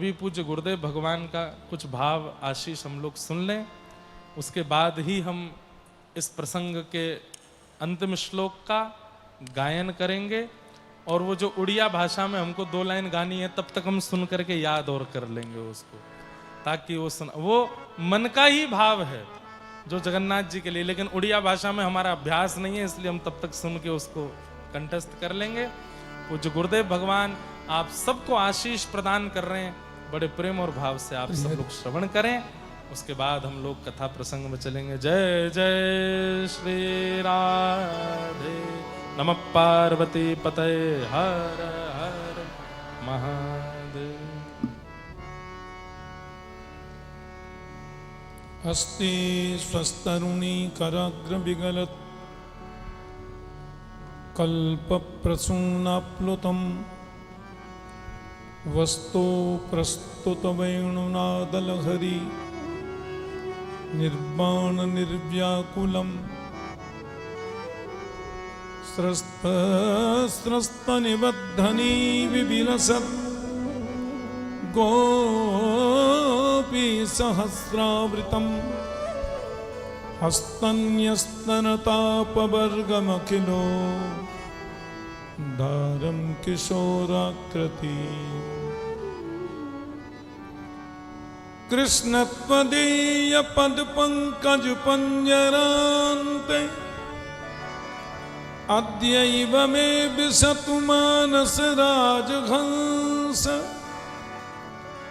भी पूज्य गुरुदेव भगवान का कुछ भाव आशीष हम लोग सुन लें, उसके बाद ही हम इस प्रसंग के अंतिम श्लोक का गायन करेंगे। और वो जो उड़िया भाषा में हमको 2 लाइन गानी है, तब तक हम सुन करके याद और कर लेंगे उसको, ताकि वो मन का ही भाव है जो जगन्नाथ जी के लिए, लेकिन उड़िया भाषा में हमारा अभ्यास नहीं है, इसलिए हम तब तक सुन के उसको कंठस्थ कर लेंगे। पूज्य गुरुदेव भगवान आप सबको आशीष प्रदान कर रहे हैं, बड़े प्रेम और भाव से आप सब लोग श्रवण करें, उसके बाद हम लोग कथा प्रसंग में चलेंगे। जय जय श्री राधे, नमः पार्वती पतये, हर हर महादेव। अस्ति स्वस्तरुणी कराग्र विगलत् कल्पप्रसूनाप्लुतम् वस्तो प्रस्तुत वेणुनादलहरी निर्बाण निर्व्याकुलम् स्रस्तनिबद्धनी विविलसत् गोपी सहस्रावृतम् हस्तन्यस्तनतापवर्गमखिलो धारं किशोराकृति कृष्णत्वदीय पदपङ्कज पंजरान्ते अद्यैव मे विशतु मानस राजहंस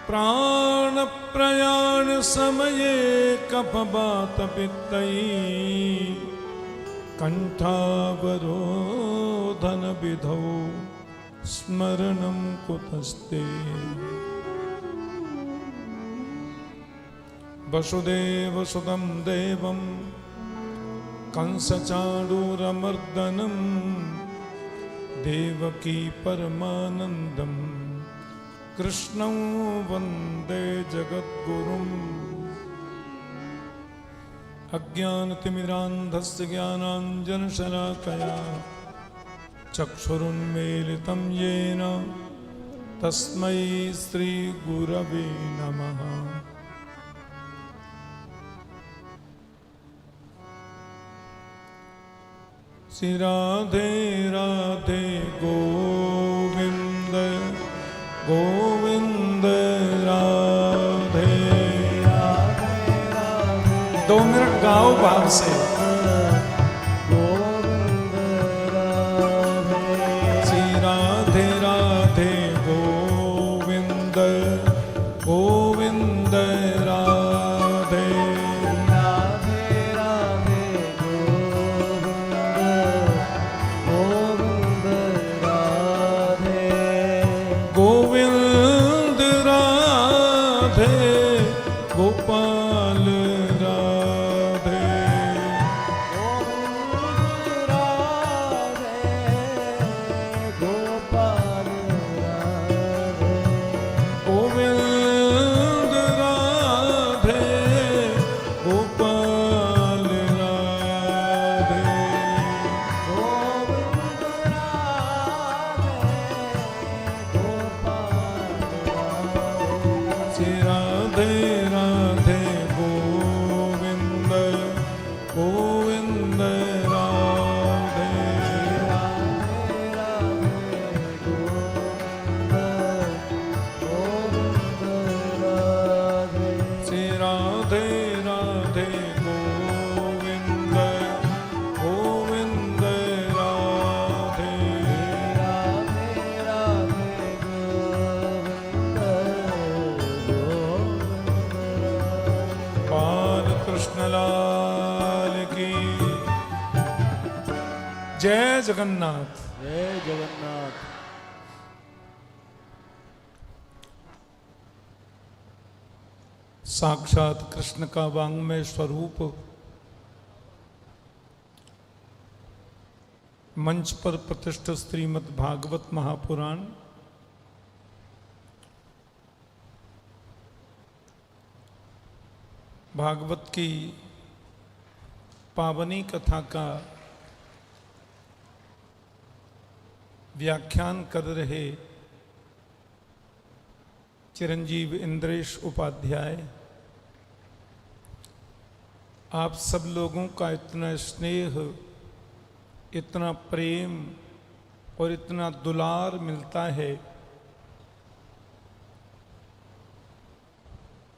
प्राण प्रयाण समये कफवातपित्तैः कंठावरोधन विधौ स्मरणं कुतस्ते। वसुदेवसुतं देवं कंसचाणूरमर्दनं देवकी परमानन्दं कृष्णं वन्दे जगद्गुरुम्। अज्ञानतिमिरान्धस्य ज्ञानाञ्जनशलाकया चक्षुरुन्मीलितं येन तस्मै श्रीगुरवे नमः। श्री राधे राधे गोविंद गोविंद राधे राधे राधे। 2 मिनट गाओ भाव से। गोविंद राधे श्री राधे राधे गोविंद गोविंद राधे राधे राधे गोविंद गोविंद राधे गोविंद राधे गोपाल राधे गोविंद राधे गोपाल राधे गोविंद राधे गोपाल राधे गोविंद राधे गोपाल श्री राधे राधे गोविंद गोविंद राधे राधे राधे श्री राधे राधे गोविंद गोविंद राधे राधे राधे बाल कृष्ण लाल की जय जगन्नाथ। जय जगन्नाथ। साक्षात कृष्ण का वांग्मय स्वरूप मंच पर प्रतिष्ठित श्रीमद् भागवत महापुराण भागवत की पावनी कथा का व्याख्यान कर रहे चिरंजीव इंद्रेश उपाध्याय, आप सब लोगों का इतना स्नेह, इतना प्रेम और इतना दुलार मिलता है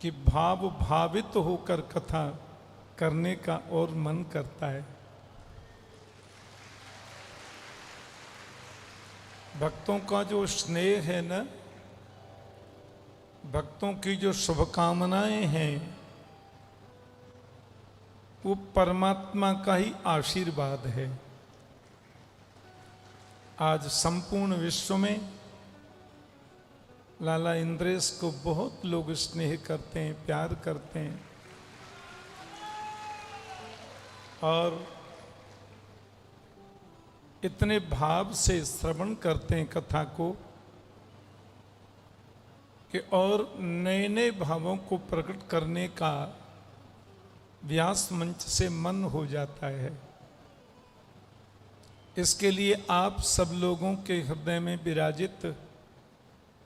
कि भाव भावित होकर कथा करने का और मन करता है। भक्तों का जो स्नेह है ना, भक्तों की जो शुभकामनाएं हैं, वो परमात्मा का ही आशीर्वाद है। आज संपूर्ण विश्व में लाला इंद्रेश को बहुत लोग स्नेह करते हैं, प्यार करते हैं और इतने भाव से श्रवण करते हैं कथा को कि और नए नए भावों को प्रकट करने का व्यास मंच से मन हो जाता है। इसके लिए आप सब लोगों के हृदय में विराजित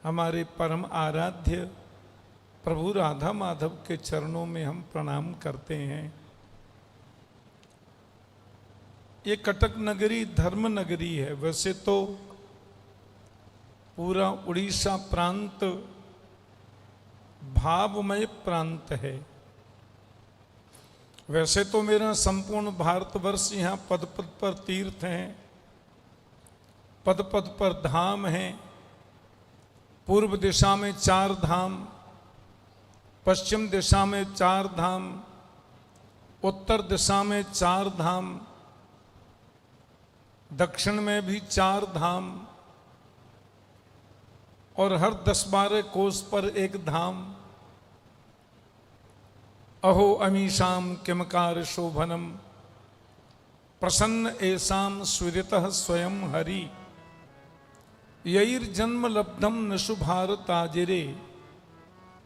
हमारे परम आराध्य प्रभु राधा माधव के चरणों में हम प्रणाम करते हैं। ये कटक नगरी धर्म नगरी है। वैसे तो पूरा उड़ीसा प्रांत भावमय प्रांत है। वैसे तो मेरा संपूर्ण भारतवर्ष यहाँ पद पद पर तीर्थ हैं, पद पद पर धाम हैं। पूर्व दिशा में 4 धाम, पश्चिम दिशा में 4 धाम, उत्तर दिशा में 4 धाम, दक्षिण में भी 4 धाम और हर 10-12 कोस पर 1 धाम। अहो अमीशाम किमकार शोभनम प्रसन्न एसाम स्विदितः स्वयं हरि यैर्जन्म लब्धम नशु भारताजिरे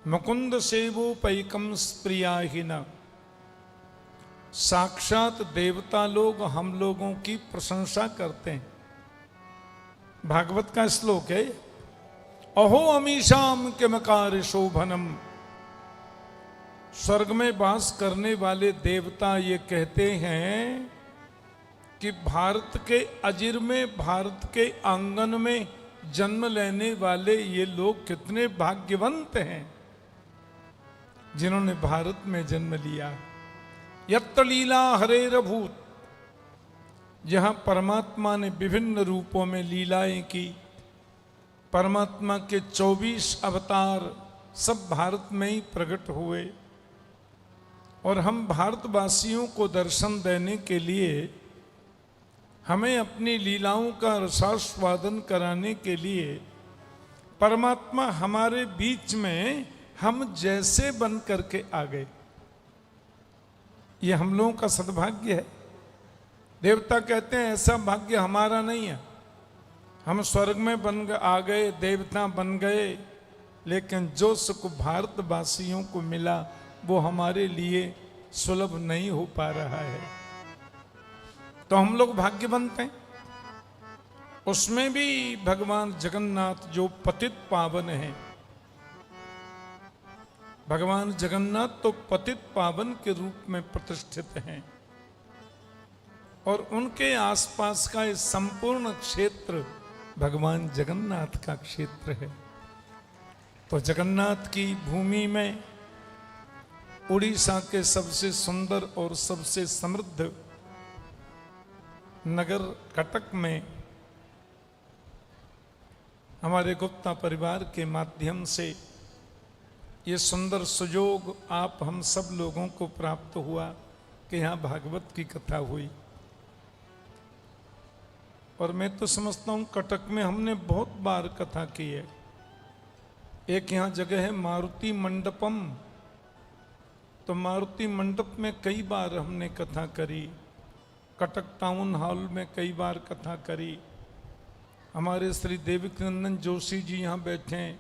मुकुंद सेवोपैकम स्प्रियाहीन। साक्षात देवता लोग हम लोगों की प्रशंसा करते हैं। भागवत का श्लोक है, अहो अमीशाम किमकार शोभनम। स्वर्ग में वास करने वाले देवता ये कहते हैं कि भारत के अजिर में, भारत के आंगन में जन्म लेने वाले ये लोग कितने भाग्यवंत हैं जिन्होंने भारत में जन्म लिया। यत्र लीला हरेरभूत, जहां परमात्मा ने विभिन्न रूपों में लीलाएं की। परमात्मा के 24 अवतार सब भारत में ही प्रकट हुए और हम भारतवासियों को दर्शन देने के लिए, हमें अपनी लीलाओं का रसास्वादन कराने के लिए परमात्मा हमारे बीच में हम जैसे बन करके आ गए। ये हम लोगों का सद्भाग्य है। देवता कहते हैं ऐसा भाग्य हमारा नहीं है। हम स्वर्ग में आ गए, देवता बन गए, लेकिन जो सुख भारतवासियों को मिला वो हमारे लिए सुलभ नहीं हो पा रहा है। तो हम लोग भाग्यवंत हैं। उसमें भी भगवान जगन्नाथ जो पतित पावन हैं, भगवान जगन्नाथ तो पतित पावन के रूप में प्रतिष्ठित हैं और उनके आसपास का ये संपूर्ण क्षेत्र भगवान जगन्नाथ का क्षेत्र है। तो जगन्नाथ की भूमि में उड़ीसा के सबसे सुंदर और सबसे समृद्ध नगर कटक में हमारे गुप्ता परिवार के माध्यम से ये सुंदर सुजोग आप हम सब लोगों को प्राप्त हुआ कि यहाँ भागवत की कथा हुई। और मैं तो समझता हूँ कटक में हमने बहुत बार कथा की है। एक यहाँ जगह है मारुति मंडपम, तो मारुति मंडप में कई बार हमने कथा करी। कटक टाउन हॉल में कई बार कथा करी। हमारे श्री देविकनंदन जोशी जी यहाँ बैठे हैं,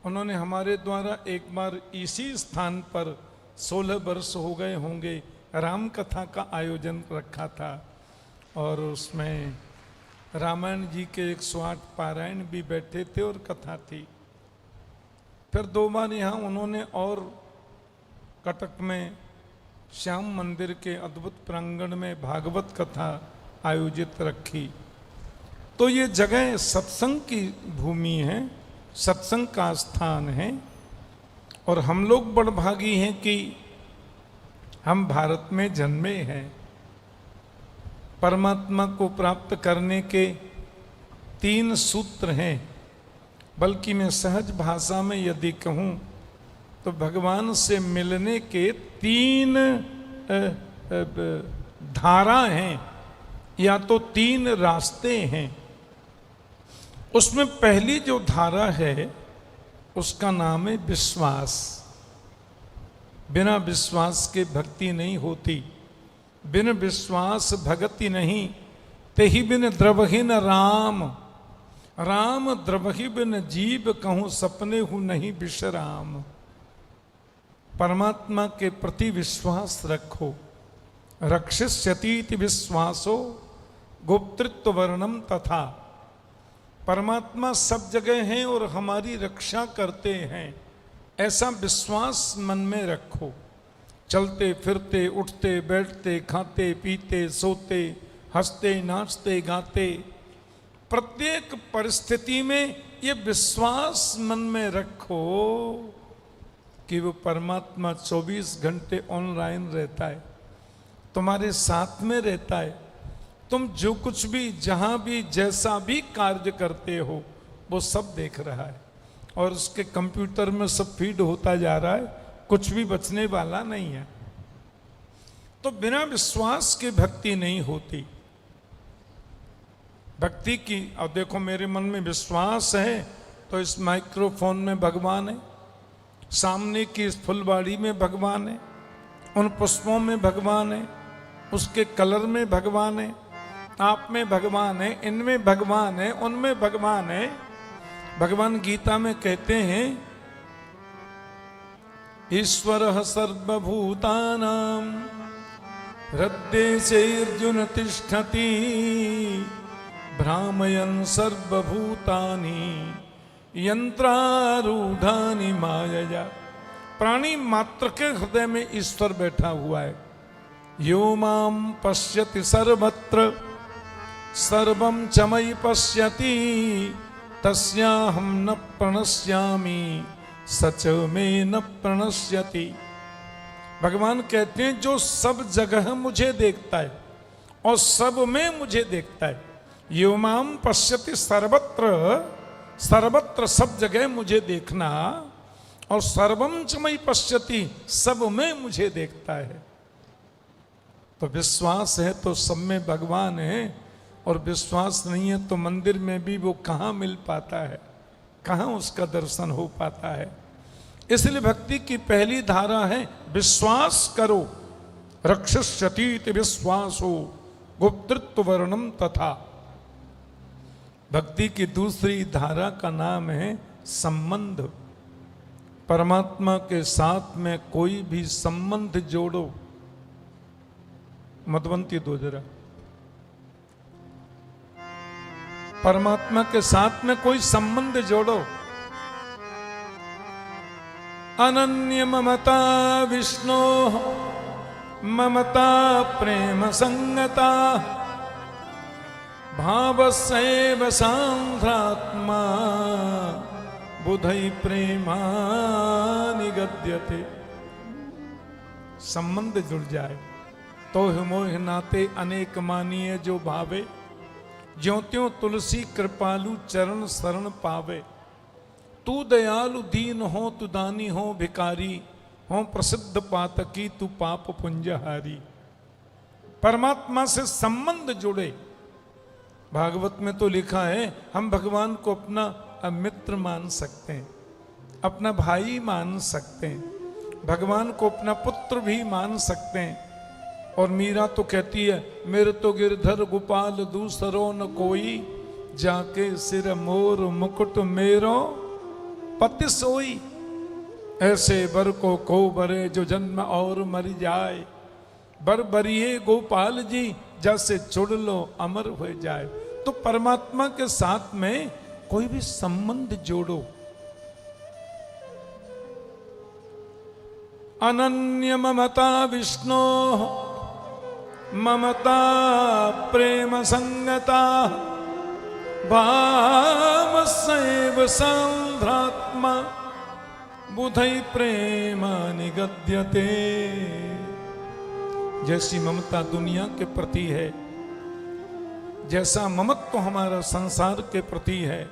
उन्होंने हमारे द्वारा एक बार इसी स्थान पर 16 वर्ष हो गए होंगे राम कथा का आयोजन रखा था और उसमें रामायण जी के 108 पारायण भी बैठे थे और कथा थी। फिर 2 बार यहाँ उन्होंने और कटक में श्याम मंदिर के अद्भुत प्रांगण में भागवत कथा आयोजित रखी। तो ये जगह सत्संग की भूमि है, सत्संग का स्थान है। और हम लोग बड़भागी हैं कि हम भारत में जन्मे हैं। परमात्मा को प्राप्त करने के 3 सूत्र हैं, बल्कि मैं सहज भाषा में यदि कहूँ तो भगवान से मिलने के 3 धारा हैं या तो 3 रास्ते हैं। उसमें पहली जो धारा है उसका नाम है विश्वास। बिना विश्वास के भक्ति नहीं होती, बिन विश्वास भगति नहीं। तेहि बिन द्रवहि न राम, राम द्रवहि बिन जीव कहूँ सपने हूँ नहीं विश्राम। परमात्मा के प्रति विश्वास रखो। रक्षिष्यतीति विश्वासो गुप्तृत्व वर्णम तथा। परमात्मा सब जगह हैं और हमारी रक्षा करते हैं, ऐसा विश्वास मन में रखो। चलते फिरते, उठते बैठते, खाते पीते, सोते, हंसते नाचते गाते, प्रत्येक परिस्थिति में ये विश्वास मन में रखो कि वो परमात्मा 24 घंटे ऑनलाइन रहता है, तुम्हारे साथ में रहता है। तुम जो कुछ भी, जहां भी, जैसा भी कार्य करते हो वो सब देख रहा है और उसके कंप्यूटर में सब फीड होता जा रहा है, कुछ भी बचने वाला नहीं है। तो बिना विश्वास के भक्ति नहीं होती। भक्ति की, अब देखो मेरे मन में विश्वास है तो इस माइक्रोफोन में भगवान है, सामने की इस फुलवाड़ी में भगवान है, उन पुष्पों में भगवान है, उसके कलर में भगवान है, आप में भगवान है, इनमें भगवान है, उनमें भगवान है। भगवान गीता में कहते हैं ईश्वरः सर्वभूतानां हृद्देशेऽर्जुन तिष्ठति भ्रामयन् सर्वभूतानि यंत्रारूढ़ानि मायया। प्राणी मात्र के हृदय में ईश्वर बैठा हुआ है। यो माम पश्यति सर्वत्र सर्वं च मयि पश्यति तस्याहं न प्रणश्यामि सच में न प्रणश्यति। भगवान कहते हैं जो सब जगह मुझे देखता है और सब में मुझे देखता है। यो माम पश्यति सर्वत्र, सर्वत्र सब जगह मुझे देखना, और सर्वं च मयि पश्यति सब में मुझे देखता है। तो विश्वास है तो सब में भगवान है, और विश्वास नहीं है तो मंदिर में भी वो कहाँ मिल पाता है, कहाँ उसका दर्शन हो पाता है। इसलिए भक्ति की पहली धारा है विश्वास करो। रक्षिष्यतीति विश्वासो गुप्तृत्व वर्णम तथा। भक्ति की दूसरी धारा का नाम है संबंध। परमात्मा के साथ में कोई भी संबंध जोड़ो। मधुवंती दो जरा। परमात्मा के साथ में कोई संबंध जोड़ो। अनन्य ममता विष्णु ममता प्रेम संगता भावस्यैव सांध्रात्मा बुधै प्रेमा निगद्यते। संबंध जुड़ जाए तो मोह नाते अनेक मानिए जो भावे, ज्यों त्यों तुलसी कृपालु चरण शरण पावे। तू दयालु दीन हो तू दानी हो भिकारी हो प्रसिद्ध पातकी तू पाप पुंजहारी। परमात्मा से संबंध जुड़े। भागवत में तो लिखा है हम भगवान को अपना मित्र मान सकते हैं, अपना भाई मान सकते हैं, भगवान को अपना पुत्र भी मान सकते हैं। और मीरा तो कहती है मेरे तो गिरधर गोपाल दूसरो न कोई, जाके सिर मोर मुकुट मेरो पति सोई। ऐसे बर को बरे जो जन्म और मर जाए, बर बरिए गोपाल जी जैसे चुड़ लो अमर हो जाए। तो परमात्मा के साथ में कोई भी संबंध जोड़ो। अनन्य ममता विष्णो ममता प्रेम संगता भाव सैव सांध्रात्मा बुधै प्रेमा निगद्यते। जैसी ममता दुनिया के प्रति है, जैसा ममत्व हमारा संसार के प्रति है,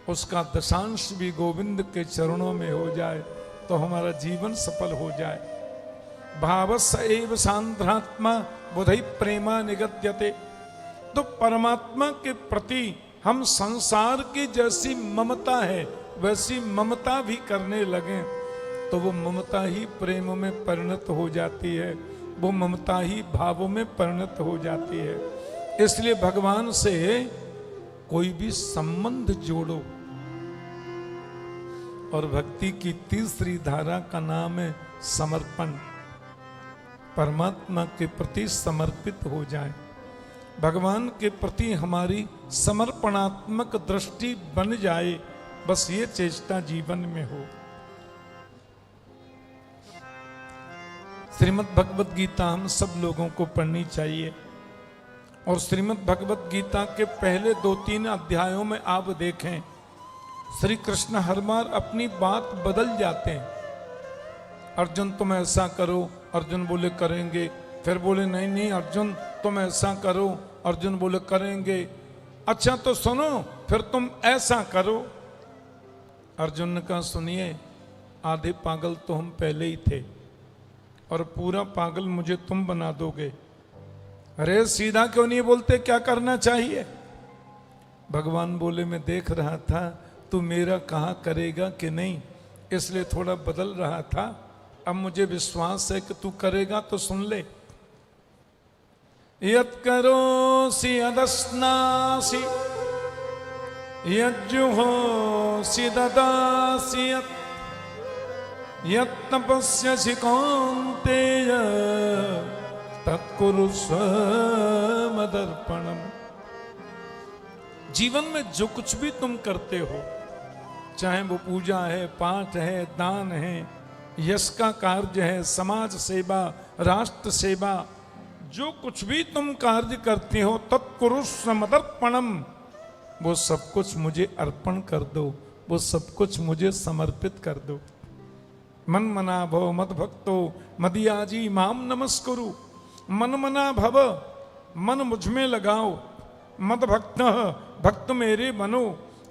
उसका दशांश भी गोविंद के चरणों में हो जाए तो हमारा जीवन सफल हो जाए। भावस एव सांध्रात्मा बुधै प्रेमा निगद्यते। तो परमात्मा के प्रति हम संसार की जैसी ममता है वैसी ममता भी करने लगे तो वो ममता ही प्रेम में परिणत हो जाती है, वो ममता ही भावों में परिणत हो जाती है। इसलिए भगवान से कोई भी संबंध जोड़ो। और भक्ति की तीसरी धारा का नाम है समर्पण। परमात्मा के प्रति समर्पित हो जाए, भगवान के प्रति हमारी समर्पणात्मक दृष्टि बन जाए, बस ये चेष्टा जीवन में हो। श्रीमद् भगवत गीता हम सब लोगों को पढ़नी चाहिए। और श्रीमद् भगवत गीता के पहले 2-3 अध्यायों में आप देखें, श्री कृष्ण हर बार अपनी बात बदल जाते हैं। अर्जुन तुम ऐसा करो, अर्जुन बोले करेंगे, फिर बोले नहीं नहीं अर्जुन तुम ऐसा करो, अर्जुन बोले करेंगे, अच्छा तो सुनो फिर तुम ऐसा करो। अर्जुन ने कहा सुनिए, आधे पागल तो हम पहले ही थे और पूरा पागल मुझे तुम बना दोगे। अरे सीधा क्यों नहीं बोलते, क्या करना चाहिए? भगवान बोले मैं देख रहा था तू मेरा कहा करेगा कि नहीं, इसलिए थोड़ा बदल रहा था। अब मुझे विश्वास है कि तू करेगा तो सुन ले। यत् करोसि यदस्नासि यज्जुहोसि ददासि यत् तपस्यसि कौन्तेय तत्कुरुष्व मदर्पणम्। जीवन में जो कुछ भी तुम करते हो, चाहे वो पूजा है, पाठ है, दान है, यश का कार्य है, समाज सेवा, राष्ट्र सेवा, जो कुछ भी तुम कार्य करते हो तत्कुरुष्व मदर्पणम्, वो सब कुछ मुझे अर्पण कर दो, वो सब कुछ मुझे समर्पित कर दो। मन मना भव मद भक्तो मदियाजी माम नमस्कुरु। मन मना भव, मन मुझ में लगाओ, मद भक्त भक्त मेरे बनो,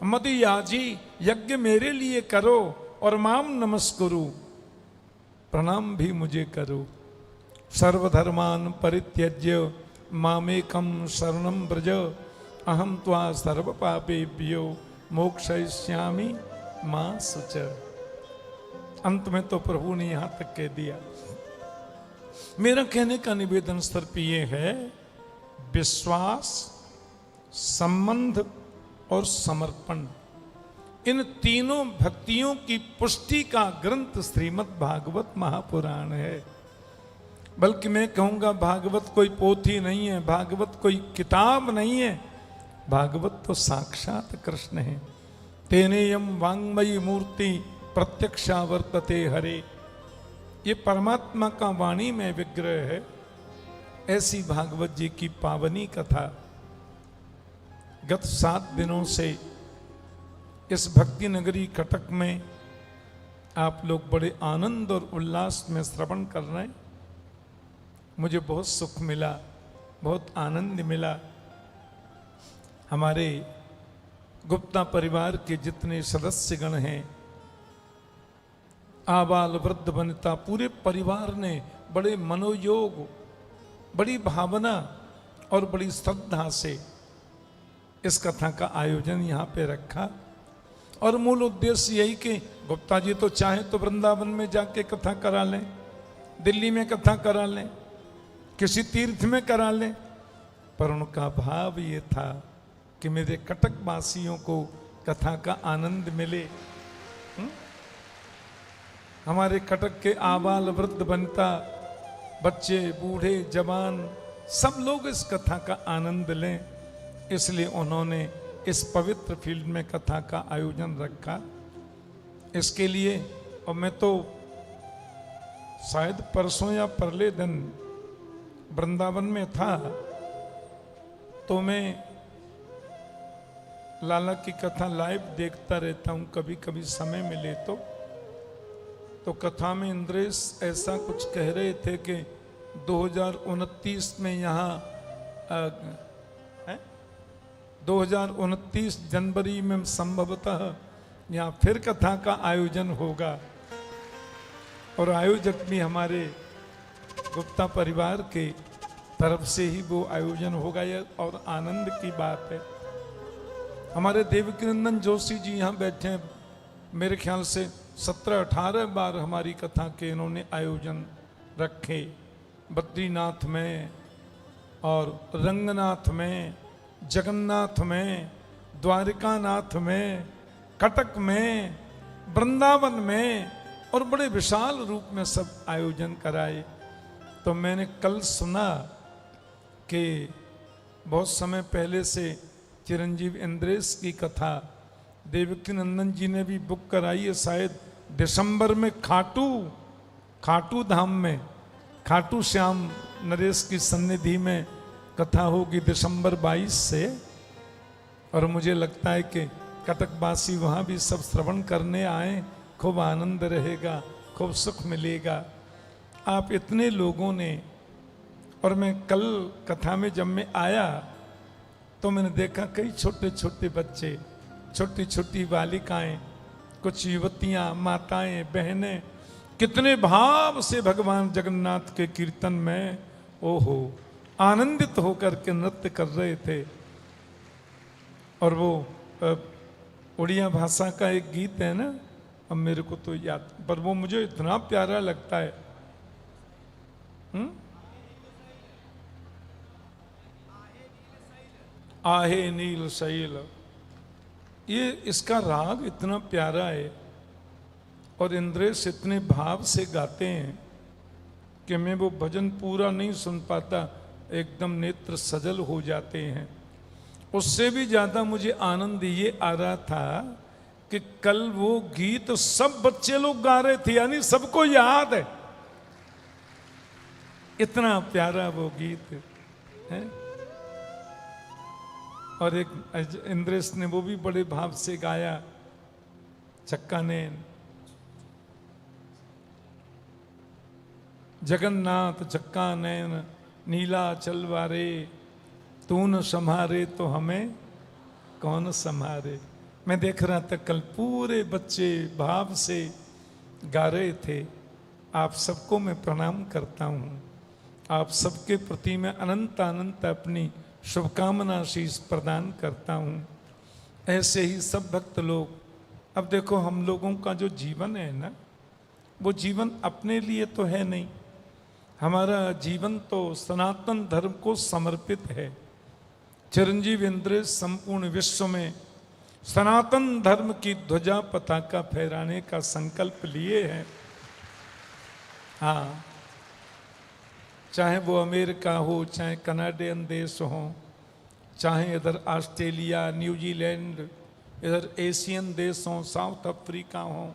मदियाजी यज्ञ मेरे लिए करो, और माम नमस्कुरु प्रणाम भी मुझे करो। सर्वधर्मान परित्यज्य मामेकं शरणं व्रज, अहम त्वा सर्व पापेभ्यो मोक्षयिष्यामि मा शुच। अंत में तो प्रभु ने यहां तक कह दिया। मेरा कहने का निवेदन सिर्फ ये है, विश्वास, संबंध और समर्पण, इन तीनों भक्तियों की पुष्टि का ग्रंथ श्रीमद् भागवत महापुराण है। बल्कि मैं कहूंगा भागवत कोई पोथी नहीं है, भागवत कोई किताब नहीं है, भागवत तो साक्षात कृष्ण है। तेनेयम वांग्मयी मूर्ति प्रत्यक्षावर्तते हरे। ये परमात्मा का वाणी में विग्रह है। ऐसी भागवत जी की पावनी कथा गत 7 दिनों से इस भक्ति नगरी कटक में आप लोग बड़े आनंद और उल्लास में श्रवण कर रहे हैं। मुझे बहुत सुख मिला, बहुत आनंद मिला। हमारे गुप्ता परिवार के जितने सदस्यगण हैं, आबाल वृद्ध वनिता, पूरे परिवार ने बड़े मनोयोग, बड़ी भावना और बड़ी श्रद्धा से इस कथा का आयोजन यहाँ पे रखा। और मूल उद्देश्य यही कि गुप्ता जी तो चाहे तो वृंदावन में जाके कथा करा लें, दिल्ली में कथा करा लें, किसी तीर्थ में करा लें, पर उनका भाव ये था कि मेरे कटक वासियों को कथा का आनंद मिले। हमारे कटक के आबाल वृद्ध वनिता, बच्चे, बूढ़े, जवान, सब लोग इस कथा का आनंद लें, इसलिए उन्होंने इस पवित्र फील्ड में कथा का आयोजन रखा। इसके लिए, और मैं तो शायद परसों या परले दिन वृंदावन में था, तो मैं लाला की कथा लाइव देखता रहता हूँ कभी कभी समय मिले तो कथा में इंद्रेश ऐसा कुछ कह रहे थे कि 2029 में यहाँ 2029 जनवरी में संभवतः यहाँ फिर कथा का आयोजन होगा, और आयोजक भी हमारे गुप्ता परिवार के तरफ से ही वो आयोजन होगा। यह और आनंद की बात है। हमारे देवकीनंदन जोशी जी यहाँ बैठे हैं, मेरे ख्याल से 17-18 बार हमारी कथा के इन्होंने आयोजन रखे, बद्रीनाथ में और रंगनाथ में, जगन्नाथ में, द्वारिकानाथ में, कटक में, वृंदावन में, और बड़े विशाल रूप में सब आयोजन कराए। तो मैंने कल सुना कि बहुत समय पहले से चिरंजीव इंद्रेश की कथा देवकीनंदन जी ने भी बुक कराई है, शायद दिसंबर में खाटू धाम में खाटू श्याम नरेश की सन्निधि में कथा होगी दिसंबर 22 से। और मुझे लगता है कि कटकवासी वहाँ भी सब श्रवण करने आए, खूब आनंद रहेगा, खूब सुख मिलेगा। आप इतने लोगों ने, और मैं कल कथा में जब मैं आया तो मैंने देखा कई छोटे छोटे बच्चे, छोटी छोटी बालिकाएं, कुछ युवतियां, माताएं, बहनें, कितने भाव से भगवान जगन्नाथ के कीर्तन में ओहो आनंदित होकर के नृत्य कर रहे थे। और वो उड़िया भाषा का एक गीत है ना, अब मेरे को तो याद, पर वो मुझे इतना प्यारा लगता है। आहे नील शैल, ये इसका राग इतना प्यारा है और इंद्रेश इतने भाव से गाते हैं कि मैं वो भजन पूरा नहीं सुन पाता, एकदम नेत्र सजल हो जाते हैं। उससे भी ज्यादा मुझे आनंद ये आ रहा था कि कल वो गीत सब बच्चे लोग गा रहे थे, यानी सबको याद है, इतना प्यारा वो गीत है। और एक इंद्रेश ने वो भी बड़े भाव से गाया, चक्का नैन, जगन्नाथ चक्का नैन नीला चलवारे, तू न संभारे तो हमें कौन संभारे। मैं देख रहा था कल पूरे बच्चे भाव से गा रहे थे। आप सबको मैं प्रणाम करता हूँ, आप सबके प्रति मैं अनंत अनंत अपनी शुभकामना आशीष प्रदान करता हूँ। ऐसे ही सब भक्त लोग, अब देखो हम लोगों का जो जीवन है ना, वो जीवन अपने लिए तो है नहीं, हमारा जीवन तो सनातन धर्म को समर्पित है। चिरंजीव इंद्रेश संपूर्ण विश्व में सनातन धर्म की ध्वजा पताका फहराने का संकल्प लिए हैं। हाँ, चाहे वो अमेरिका हो, चाहे कनाडियन देश हो, चाहे इधर ऑस्ट्रेलिया, न्यूजीलैंड, इधर एशियन देश हो, साउथ अफ्रीका हो,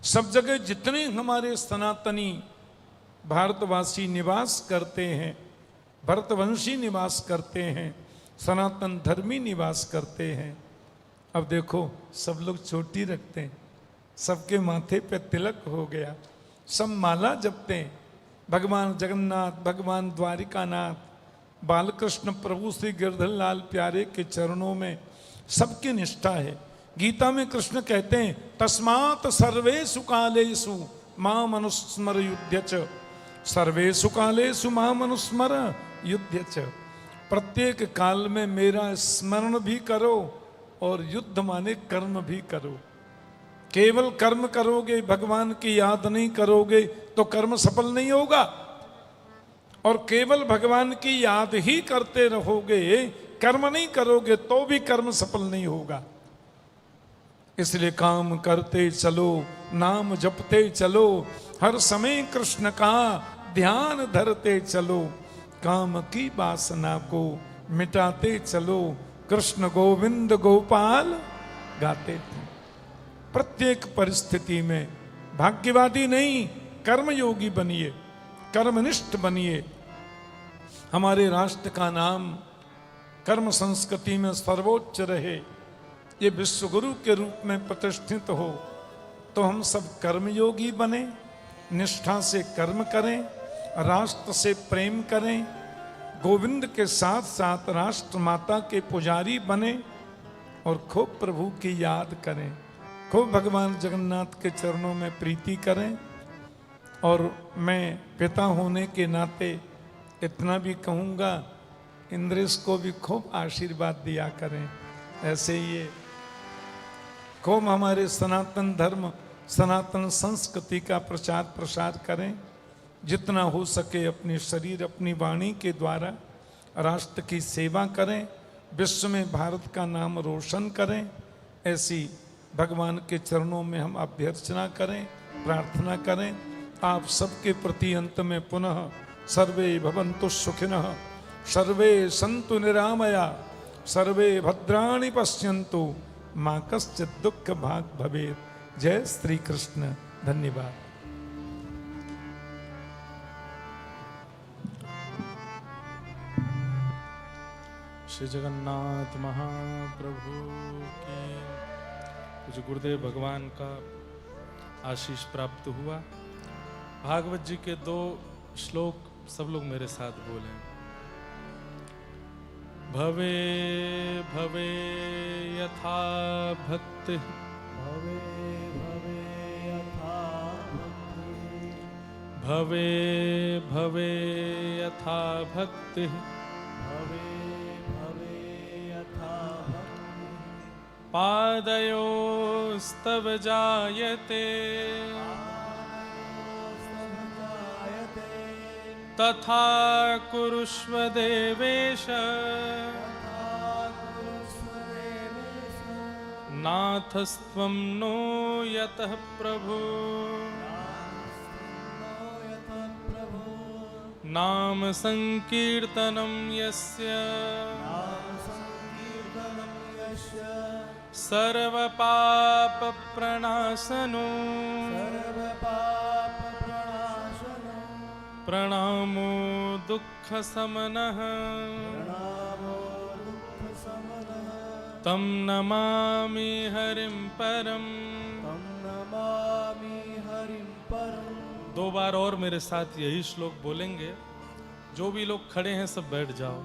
सब जगह जितने हमारे सनातनी भारतवासी निवास करते हैं, भरतवंशी निवास करते हैं, सनातन धर्मी निवास करते हैं। अब देखो सब लोग चोटी रखते हैं, सबके माथे पे तिलक हो गया, सब माला जपते हैं। भगवान जगन्नाथ, भगवान द्वारिकानाथ, बालकृष्ण प्रभु श्री गिरधर लाल प्यारे के चरणों में सबकी निष्ठा है। गीता में कृष्ण कहते हैं, तस्मात् सर्वेषु कालेषु माम अनुस्मर युध्य च, सर्वेषु कालेषु माम अनुस्मर युध्य च। प्रत्येक काल में मेरा स्मरण भी करो और युद्ध माने कर्म भी करो। केवल कर्म करोगे, भगवान की याद नहीं करोगे तो कर्म सफल नहीं होगा, और केवल भगवान की याद ही करते रहोगे, कर्म नहीं करोगे तो भी कर्म सफल नहीं होगा। इसलिए काम करते चलो, नाम जपते चलो, हर समय कृष्ण का ध्यान धरते चलो, काम की वासना को मिटाते चलो, कृष्ण गोविंद गोपाल गाते थे। प्रत्येक परिस्थिति में भाग्यवादी नहीं, कर्मयोगी बनिए, कर्मनिष्ठ बनिए। हमारे राष्ट्र का नाम कर्म संस्कृति में सर्वोच्च रहे, ये विश्वगुरु के रूप में प्रतिष्ठित हो, तो हम सब कर्मयोगी बने, निष्ठा से कर्म करें, राष्ट्र से प्रेम करें, गोविंद के साथ साथ राष्ट्र माता के पुजारी बने और खूब प्रभु की याद करें, खूब भगवान जगन्नाथ के चरणों में प्रीति करें। और मैं पिता होने के नाते इतना भी कहूँगा, इंद्रेश को भी खूब आशीर्वाद दिया करें। ऐसे ये खूब हमारे सनातन धर्म, सनातन संस्कृति का प्रचार प्रसार करें। जितना हो सके अपने शरीर, अपनी वाणी के द्वारा राष्ट्र की सेवा करें, विश्व में भारत का नाम रोशन करें। ऐसी भगवान के चरणों में हम अभ्यर्चना करें, प्रार्थना करें। आप सबके प्रति अंत में पुनः सर्वे भवन्तु सुखिनः, सर्वे सन्तु निरामया, सर्वे भद्राणि पश्यन्तु, माँ कश्चित् दुःख भाग् भवेत्। जय श्री कृष्ण। धन्यवाद। श्री जगन्नाथ महाप्रभु की। मुझे गुरुदेव भगवान का आशीष प्राप्त हुआ। भागवत जी के 2 श्लोक सब लोग मेरे साथ बोलें। भवे भवे यथा भक्ति, भवे भवे यथा भक्ति, भवे भवे यथा भक्ति, भवे भवे यथा भक्ति, पादयोस्तव जायते, जायते तथा कुरुष्व देवेश, नाथस्त्वं नो यतः प्रभु, नाम संकीर्तनं यस्य सर्वपाप प्रणाशनो, प्रणामो दुःख समनः, तं नमामि हरिं परम। दो बार और मेरे साथ यही श्लोक बोलेंगे। जो भी लोग खड़े हैं सब बैठ जाओ,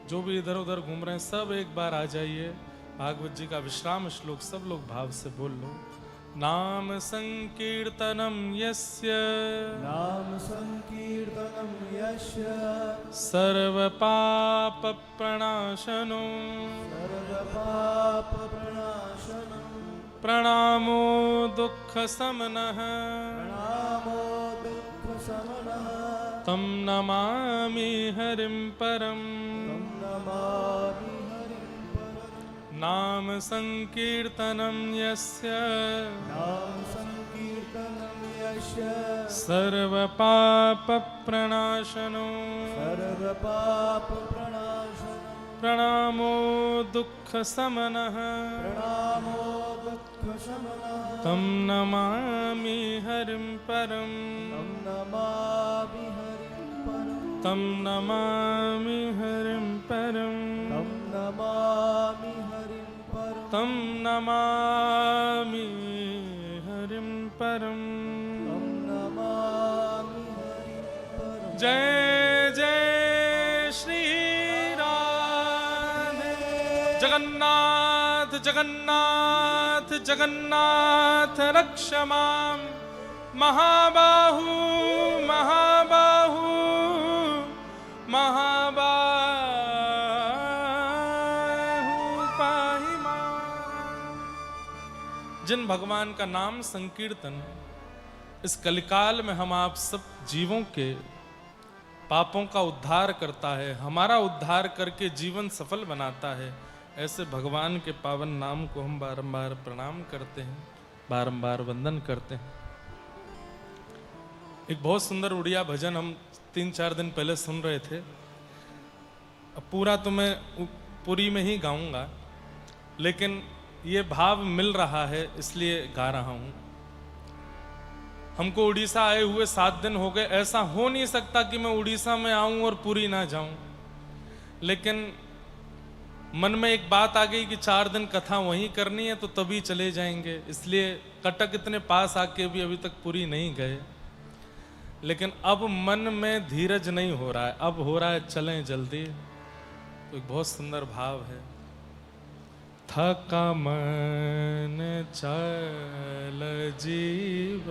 जो भी इधर उधर घूम रहे हैं सब एक बार आ जाइए। भागवत जी का विश्राम श्लोक सब लोग भाव से बोल लो। नाम संकीर्तनम यस्य, नाम संकीर्तनम यस्य सर्व पाप प्रणाशनो, सर्वपाप प्रणाशनम्, प्रणामो दुःख समनः, प्रणामो दुःख समनः, तं नमामि हरिं परम। तं नमामि हरिं परम्। नाम संकीर्तनं यस्य, नाम संकीर्तनं यस्य सर्वपाप प्रणाशनो, सर्वपाप प्रणाशनम्, प्रणामो दुःख समनः, प्रणामो दुःख समनः, तं नमामि हरिं परम। तं नमामि हरिं परम्। तं नमामि हरिं परम। तं नमामि हरिं परम्। तं नमामि हरिं परम। तं नमामि हरिं परम्। जय जय श्री राधे। जगन्नाथ जगन्नाथ जगन्नाथ रक्ष मां, महाबाहु महाबाहु महाबाहु पाहि मां। जिन भगवान का नाम संकीर्तन इस कलिकाल में हम आप सब जीवों के पापों का उद्धार करता है, हमारा उद्धार करके जीवन सफल बनाता है, ऐसे भगवान के पावन नाम को हम बारंबार प्रणाम करते हैं, बारंबार वंदन करते हैं। एक बहुत सुंदर उड़िया भजन हम 3-4 दिन पहले सुन रहे थे। अब पूरा तो मैं पूरी में ही गाऊंगा, लेकिन ये भाव मिल रहा है इसलिए गा रहा हूं। हमको उड़ीसा आए हुए 7 दिन हो गए, ऐसा हो नहीं सकता कि मैं उड़ीसा में आऊं और पुरी ना जाऊं। लेकिन मन में एक बात आ गई कि 4 दिन कथा वहीं करनी है, तो तभी चले जाएंगे। इसलिए कटक इतने पास आके भी अभी तक पुरी नहीं गए। लेकिन अब मन में धीरज नहीं हो रहा है, अब हो रहा है चलें जल्दी। तो एक बहुत सुंदर भाव है, थका मन चल जीव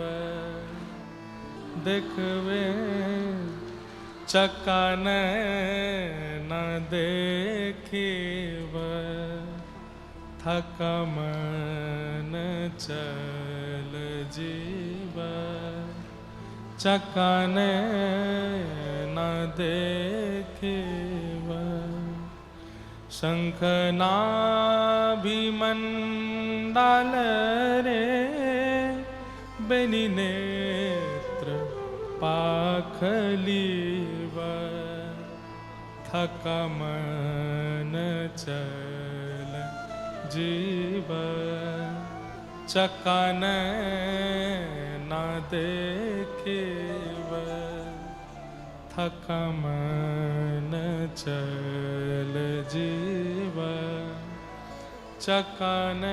देखवे चकान न देखिब, थका मन चल जीव चकान न देखिब, शंखनाभिमंडल रे बेनी नेत्र पाखलीब, थका मन चल जीव चकान न देखिब, थका मन चल जीव चकान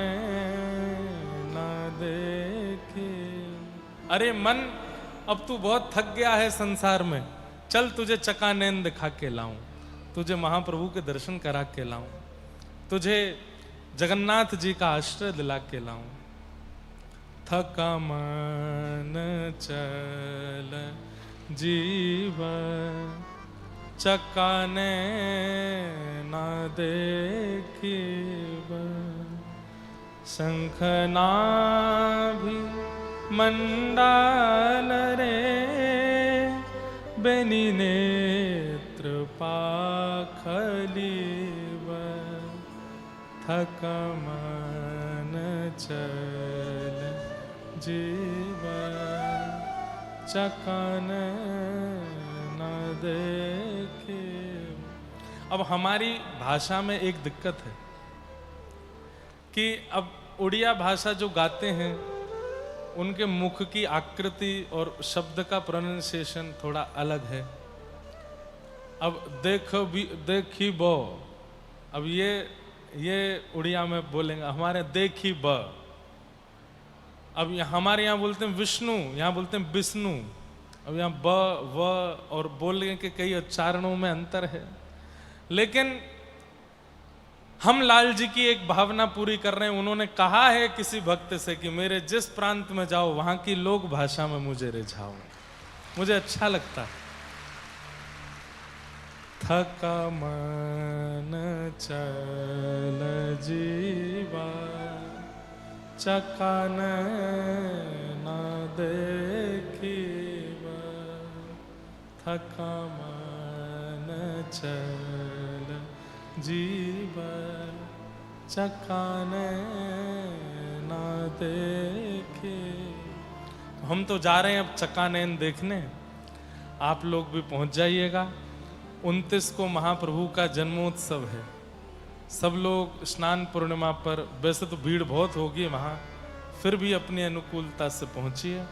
न देखे। अरे मन, अब तू बहुत थक गया है संसार में, चल तुझे चकानैन दिखा के लाऊं, तुझे महाप्रभु के दर्शन करा के लाऊं, तुझे जगन्नाथ जी का आश्रय दिला के लाऊं। थका मन चल जीव चकाने न देखिब, शंखनाभि मंडल रे बेनी नेत्र पाखलीब, थका मन चल जीव चकान न देखे। अब हमारी भाषा में एक दिक्कत है कि अब उड़िया भाषा जो गाते हैं उनके मुख की आकृति और शब्द का प्रोनाउंसिएशन थोड़ा अलग है। अब देखी बो, अब ये उड़िया में बोलेंगे, हमारे देखी ब। अब हमारे यहाँ बोलते हैं विष्णु, यहाँ बोलते हैं विष्णु। अब यहाँ ब व और बोलने के कई उच्चारणों में अंतर है, लेकिन हम लाल जी की एक भावना पूरी कर रहे हैं। उन्होंने कहा है किसी भक्त से कि मेरे जिस प्रांत में जाओ वहां की लोक भाषा में मुझे रिझाओ, मुझे अच्छा लगता है। थका मन चल जीवा चकान न देखिबा, थका मन चल जीवा चकान न देखे। हम तो जा रहे हैं अब चकानैन देखने, आप लोग भी पहुंच जाइएगा। 29 को महाप्रभु का जन्मोत्सव है। सब लोग स्नान पूर्णिमा पर, वैसे तो भीड़ बहुत होगी वहाँ, फिर भी अपनी अनुकूलता से पहुँचिए।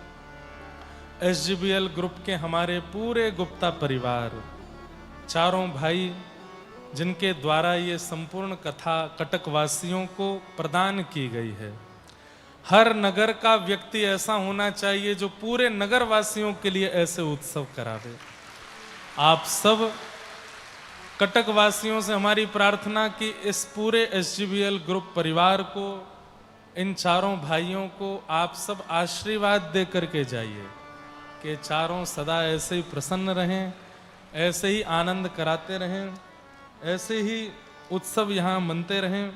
SGBL ग्रुप के हमारे पूरे गुप्ता परिवार, चारों भाई, जिनके द्वारा ये संपूर्ण कथा कटकवासियों को प्रदान की गई है। हर नगर का व्यक्ति ऐसा होना चाहिए जो पूरे नगर वासियों के लिए ऐसे उत्सव करावे। आप सब कटक वासियों से हमारी प्रार्थना कि इस पूरे SGBL ग्रुप परिवार को, इन चारों भाइयों को आप सब आशीर्वाद दे करके जाइए कि चारों सदा ऐसे ही प्रसन्न रहें, ऐसे ही आनंद कराते रहें, ऐसे ही उत्सव यहाँ मनते रहें।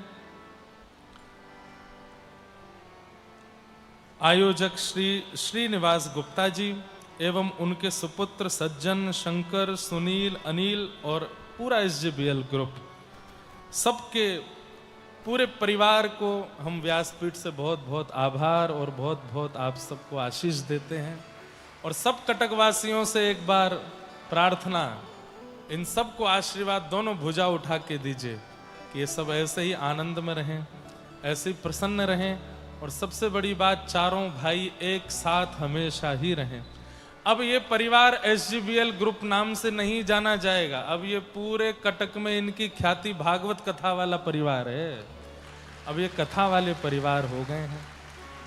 आयोजक श्री श्रीनिवास गुप्ता जी एवं उनके सुपुत्र सज्जन, शंकर, सुनील, अनिल और पूरा SGBL ग्रुप, सबके पूरे परिवार को हम व्यासपीठ से बहुत बहुत आभार और बहुत बहुत आप सबको आशीष देते हैं। और सब कटकवासियों से एक बार प्रार्थना, इन सबको आशीर्वाद दोनों भुजा उठा के दीजिए कि ये सब ऐसे ही आनंद में रहें, ऐसे ही प्रसन्न रहें और सबसे बड़ी बात, चारों भाई एक साथ हमेशा ही रहें। अब ये परिवार SGBL ग्रुप नाम से नहीं जाना जाएगा, अब ये पूरे कटक में इनकी ख्याति भागवत कथा वाला परिवार है। अब ये कथा वाले परिवार हो गए हैं,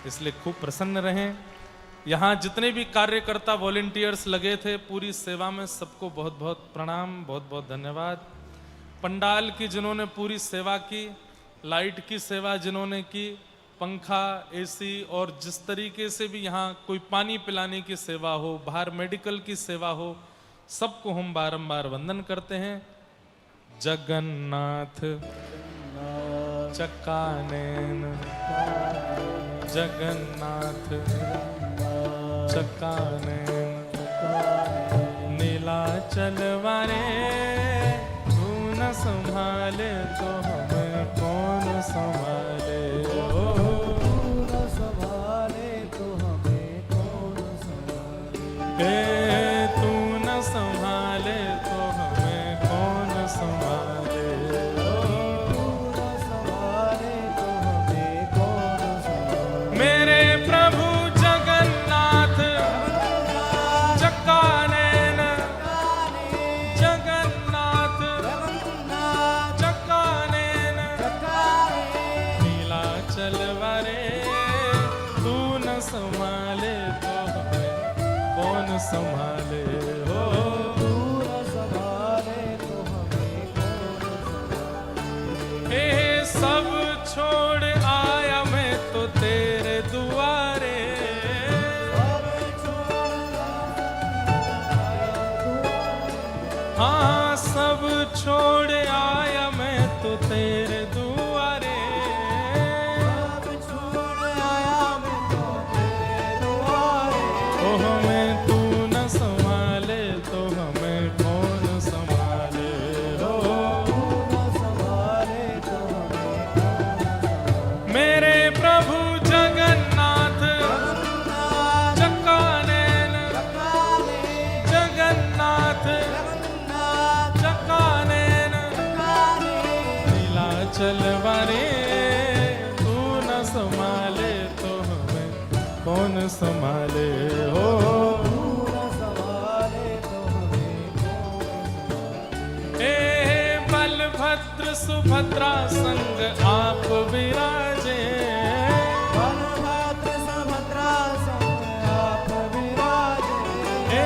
इसलिए खूब प्रसन्न रहें। यहाँ जितने भी कार्यकर्ता वॉलेंटियर्स लगे थे पूरी सेवा में, सबको बहुत बहुत प्रणाम, बहुत बहुत धन्यवाद। पंडाल की जिन्होंने पूरी सेवा की, लाइट की सेवा जिन्होंने की, पंखा, AC और जिस तरीके से भी यहाँ कोई पानी पिलाने की सेवा हो, बाहर मेडिकल की सेवा हो, सबको हम बारंबार वंदन करते हैं। जगन्नाथ चक्कानैन, जगन्नाथ चक्कानैन, नीलाचल वाले तू न संभाले तो हमें कौन संभाले। तू न संभाले तो हमें कौन संभाले। मेरे प्रभु जगन्नाथ चक्कानैन, जगन्नाथ चक्कानैन, नीलाचल वाले तू न संभाले तो हमें कौन संभाले हो। हे सब छोड़ आया मैं तो तेरे दुआरे, हाँ सब छोड़ आया मैं तो तेरे दुआरे। ओ हमें तू न संभाले तो हमें कौन संभाले हो। मेरे प्रभु जगन्नाथ चक्कानैन, जगन्नाथ चक्कानैन, नीलाचल वाले तू न संभाले तो हमें कौन संभाले हो। हे बलभद्र सुभद्रा संग आप विराजे, हे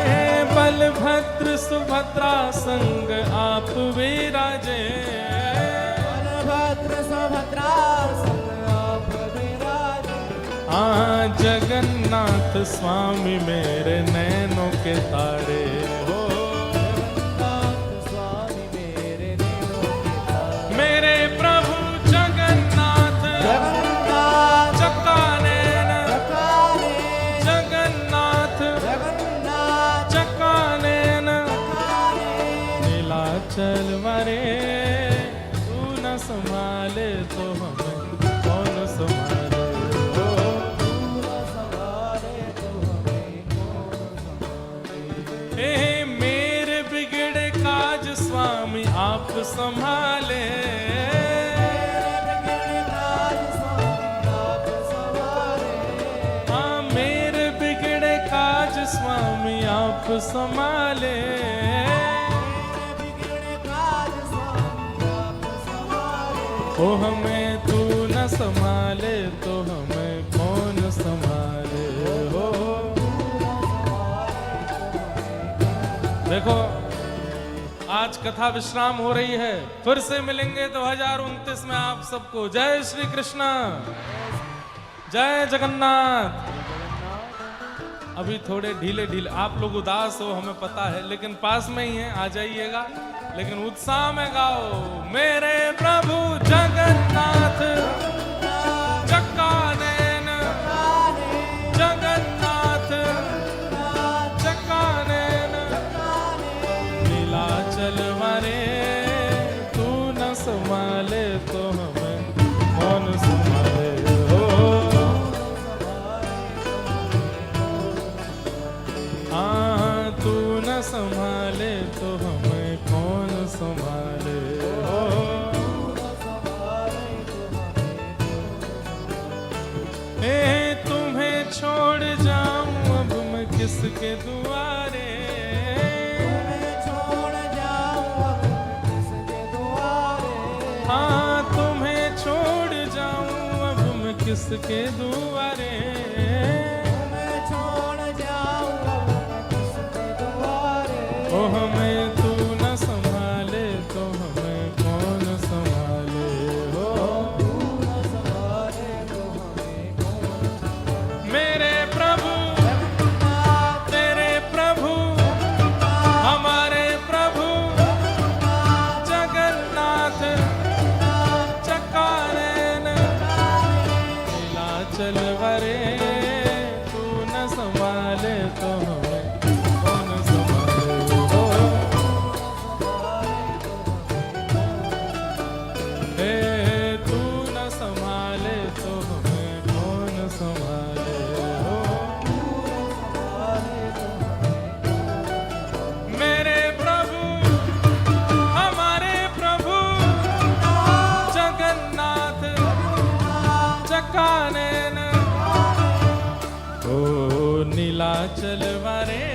बलभद्र सुभद्रा संग आप विराजे। हाँ जगन्नाथ स्वामी मेरे नैनों के तारे हो। मेरे प्रभु जगन्नाथ चक्कानैन, जगन्नाथ चक्कानैन, नीलाचल वाले तू न संभाले तो हमें कौन संभाले। मेरे बिगड़े काज स्वामी आप संभाले, हाँ मेरे बिगड़े काज स्वामी आप संभाले। ओ हमें तू न संभाले तो हमें कौन संभाले हो। देखो आज कथा विश्राम हो रही है, फिर से मिलेंगे 2029 में आप सबको। जय श्री कृष्ण, जय जगन्नाथ। अभी थोड़े ढीले ढीले आप लोग उदास हो हमें पता है, लेकिन पास में ही है, आ जाइएगा, लेकिन उत्साह में गाओ। मेरे प्रभु जगन्नाथ चक्कानैन, जगन्नाथ चक्कानैन, नीलाचल वाले तू न संभाले तो हमें कौन संभाले हो। हाँ तू न संभाले तो हमें कौन संभाले हो। किसके दुआरे, मैं छोड़ जाऊं किसके द्वारे। ओ हमें तू न संभाले तो हमें कौन संभाले हो। तू न संभाले तो हमें कौन मेरे प्रभु तेरे प्रभु हमारे प्रभु जगन्नाथ चकारेन नीलाचल वरे, तू न संभाले तो हमें कौन संभाले हो। हे तू न संभाले तो हमें कौन संभाले हो। मेरे प्रभु हमारे प्रभु जगन्नाथ चकानेन ओ नीलाचल वरे,